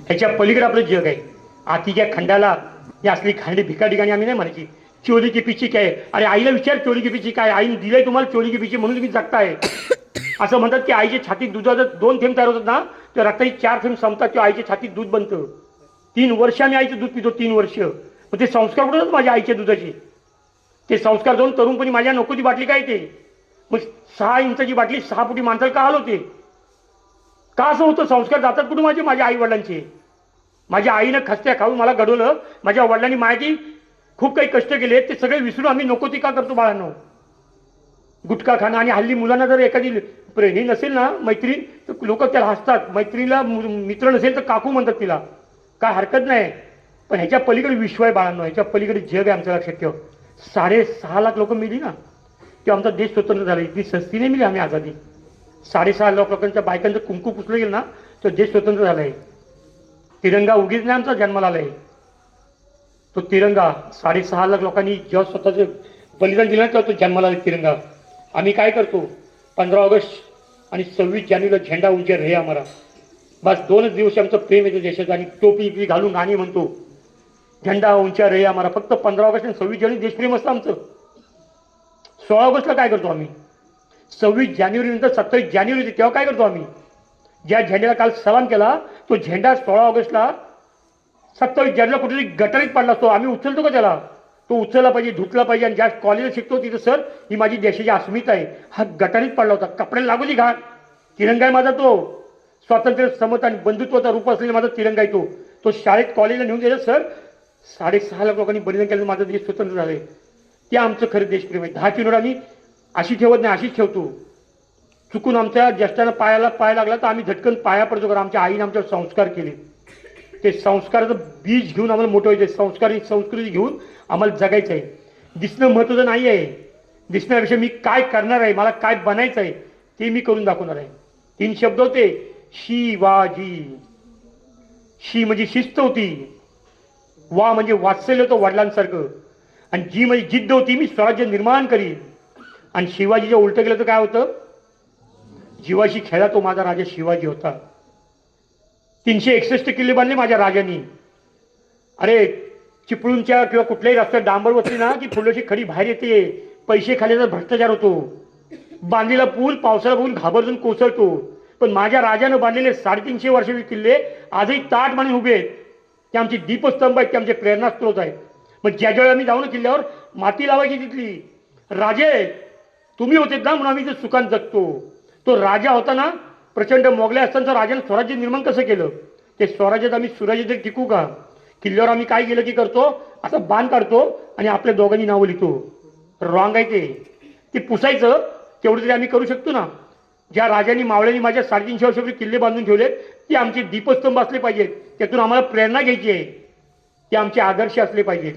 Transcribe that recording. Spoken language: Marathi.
ह्याच्या पलीकडे आपलं जग आहे. आतीच्या खंडाला ही असली खांडी भिका ठिकाणी आम्ही नाही म्हणायची. चोरी की पिची काय, अरे आईला विचार चोरी की पिची काय, आईने दिलंय तुम्हाला चोरी की पिची म्हणून तुम्ही जगताय. असं म्हणतात की आईच्या छातीत दुधाचं 2 थेंब तयार होतात ना, तर रक्ताची 4 थेंब संपतात किंवा आईच्या छातीत दूध बनतं. 3 वर्ष आम्ही आईचं दूध पितो, 3 वर्ष. मग ते संस्कार कुठे होतात माझ्या आईच्या दुधाचे? ते संस्कार जाऊन तरुणपणी माझ्या नकोची बाटली काय ते, मग 6 इंचाची बाटली 6 फुटी माणसाला का हलवते? का असं होतं? संस्कार जातात कुठे माझ्या आई वडिलांचे? माझ्या आईनं खस्त्या खाऊन मला घडवलं, माझ्या वडिलांनी माझी खूप काही कष्ट केले, ते सगळे विसरून आम्ही नको ती का करतो बाळांनो? गुटखा खाणं. आणि हल्ली मुलांना जर एखादी हे नसेल ना मैत्रीण, तर लोक त्याला हसतात. मैत्रीला मित्र नसेल तर काकू म्हणतात तिला, काय हरकत नाही. पण ह्याच्या पलीकडे विश्व आहे बाळांनो, ह्याच्या पलीकडे जग आहे. आमचं लक्षात ठेव. 6.5 लाख लोक मिली ना, तेव्हा आमचा देश स्वतंत्र झाला. इतकी सस्ती नाही मिली आम्ही आझादी. 6.5 लाख लोकांच्या बायकांचं कुंकू पुसलं गेलं ना, तो देश स्वतंत्र झाला आहे. तिरंगा उगीच नाही आमचा जन्माला आलाय. तो तिरंगा 6.5 लाख लोकांनी जेव्हा स्वतःचं बलिदान दिलं तेव्हा तो जन्माला आला तिरंगा. आम्ही काय करतो? 15 ऑगस्ट आणि 26 जानेवारीला झेंडा उंचा रहे आम्हाला. बस 2च दिवस आमचं प्रेम येतं देशाचं. आणि टोपी घालून गाणी म्हणतो, झेंडा उंचा रहे आम्हाला. फक्त 15 ऑगस्ट आणि 26 जानेवारी देशप्रेम असतं आमचं. 16 ऑगस्टला काय करतो आम्ही? 26 जानेवारी नंतर 27 जानेवारी होती तेव्हा काय करतो आम्ही? ज्या झेंड्याला काल सलाम केला, तो झेंडा 16 ऑगस्टला 27 जानेवारीला कुठेतरी गटारीत पडला असतो. आम्ही उचलतो का त्याला? तो उचलला पाहिजे, धुतला पाहिजे. आणि ज्या कॉलेजला शिकतो तिथं, सर ही माझी देशाची अस्मिता आहे, हा गटारीत पडला होता, कपड्याला लागू दे घाट. तिरंगा आहे माझा तो. स्वातंत्र्य, समता आणि बंधुत्वाचा रूप असलेला माझा तिरंगा आहे तो. तो शाळेत कॉलेजला नेऊन द्यायचा, सर 6.5 लाख लोकांनी बलिदान केलं, माझा देश स्वतंत्र झालाय. ते आमचं खरं देशप्रेम आहे. 10 किलोमीटर आम्ही अशी ठेवत नाही, अशीच ठेवतो. चुकून आमच्या ज्येष्ठांना पाय लागला तर आम्ही झटकन पाया पडतो. कारण आमच्या आईने आमच्यावर संस्कार केले. ते संस्काराचं बीज घेऊन आम्हाला मोठं व्हायचं आहे. संस्कार ही संस्कृती घेऊन आम्हाला जगायचं आहे. दिसणं महत्त्वाचं नाही आहे. दिसण्यापेक्षा मी काय करणार आहे, मला काय बनायचं आहे ते मी करून दाखवणार आहे. 3 शब्द होते: शिवाजी. शी म्हणजे शिस्त होती, वा म्हणजे वात्सल्य होतं वडिलांसारखं, आणि जी म्हणजे जिद्द होती, मी स्वराज्य निर्माण करीन. आणि शिवाजीच्या उलटं गेलं तर काय होतं? जीवाशी खेळा तो माझा राजा शिवाजी होता. 361 किल्ले बांधले माझ्या राजांनी. अरे चिपळूणच्या किंवा कुठल्याही रस्त्यात डांबर बसली ना की फुलाची खडी बाहेर येते. पैसे खाल्याचा भ्रष्टाचार होतो. बांधलेला पूल पावसाला बघून घाबरजून कोसळतो. पण माझ्या राजानं बांधलेले 350 वर्षाचे किल्ले आजही ताट माने उभे आहेत. ते आमचे दीपस्तंभ आहेत, ते आमचे प्रेरणास्त्रोत आहेत. मग ज्या ज्यावेळी आम्ही जाऊ ना किल्ल्यावर, माती लावायची तिथली. राजे तुम्ही होते ना म्हणून आम्ही ते सुखान जगतो. तो राजा होता ना, प्रचंड मोगले असताना राजाने स्वराज्य निर्माण कसं केलं? ते स्वराज्यात आम्ही सुराज्य तरी टिकू का? किल्ल्यावर आम्ही काय केलं की करतो, असं बाण काढतो आणि आपल्या दोघांनी नावं लिहितो. रॉंग आहे ते पुसायचं. तेवढं तरी आम्ही करू शकतो ना. ज्या राजांनी मावळ्यांनी माझ्या 350 वर्षापूर्वी किल्ले बांधून ठेवलेत, ते आमचे दीपस्तंभ असले पाहिजेत. त्यातून आम्हाला प्रेरणा घ्यायची आहे. ते आमचे आदर्श असले पाहिजेत.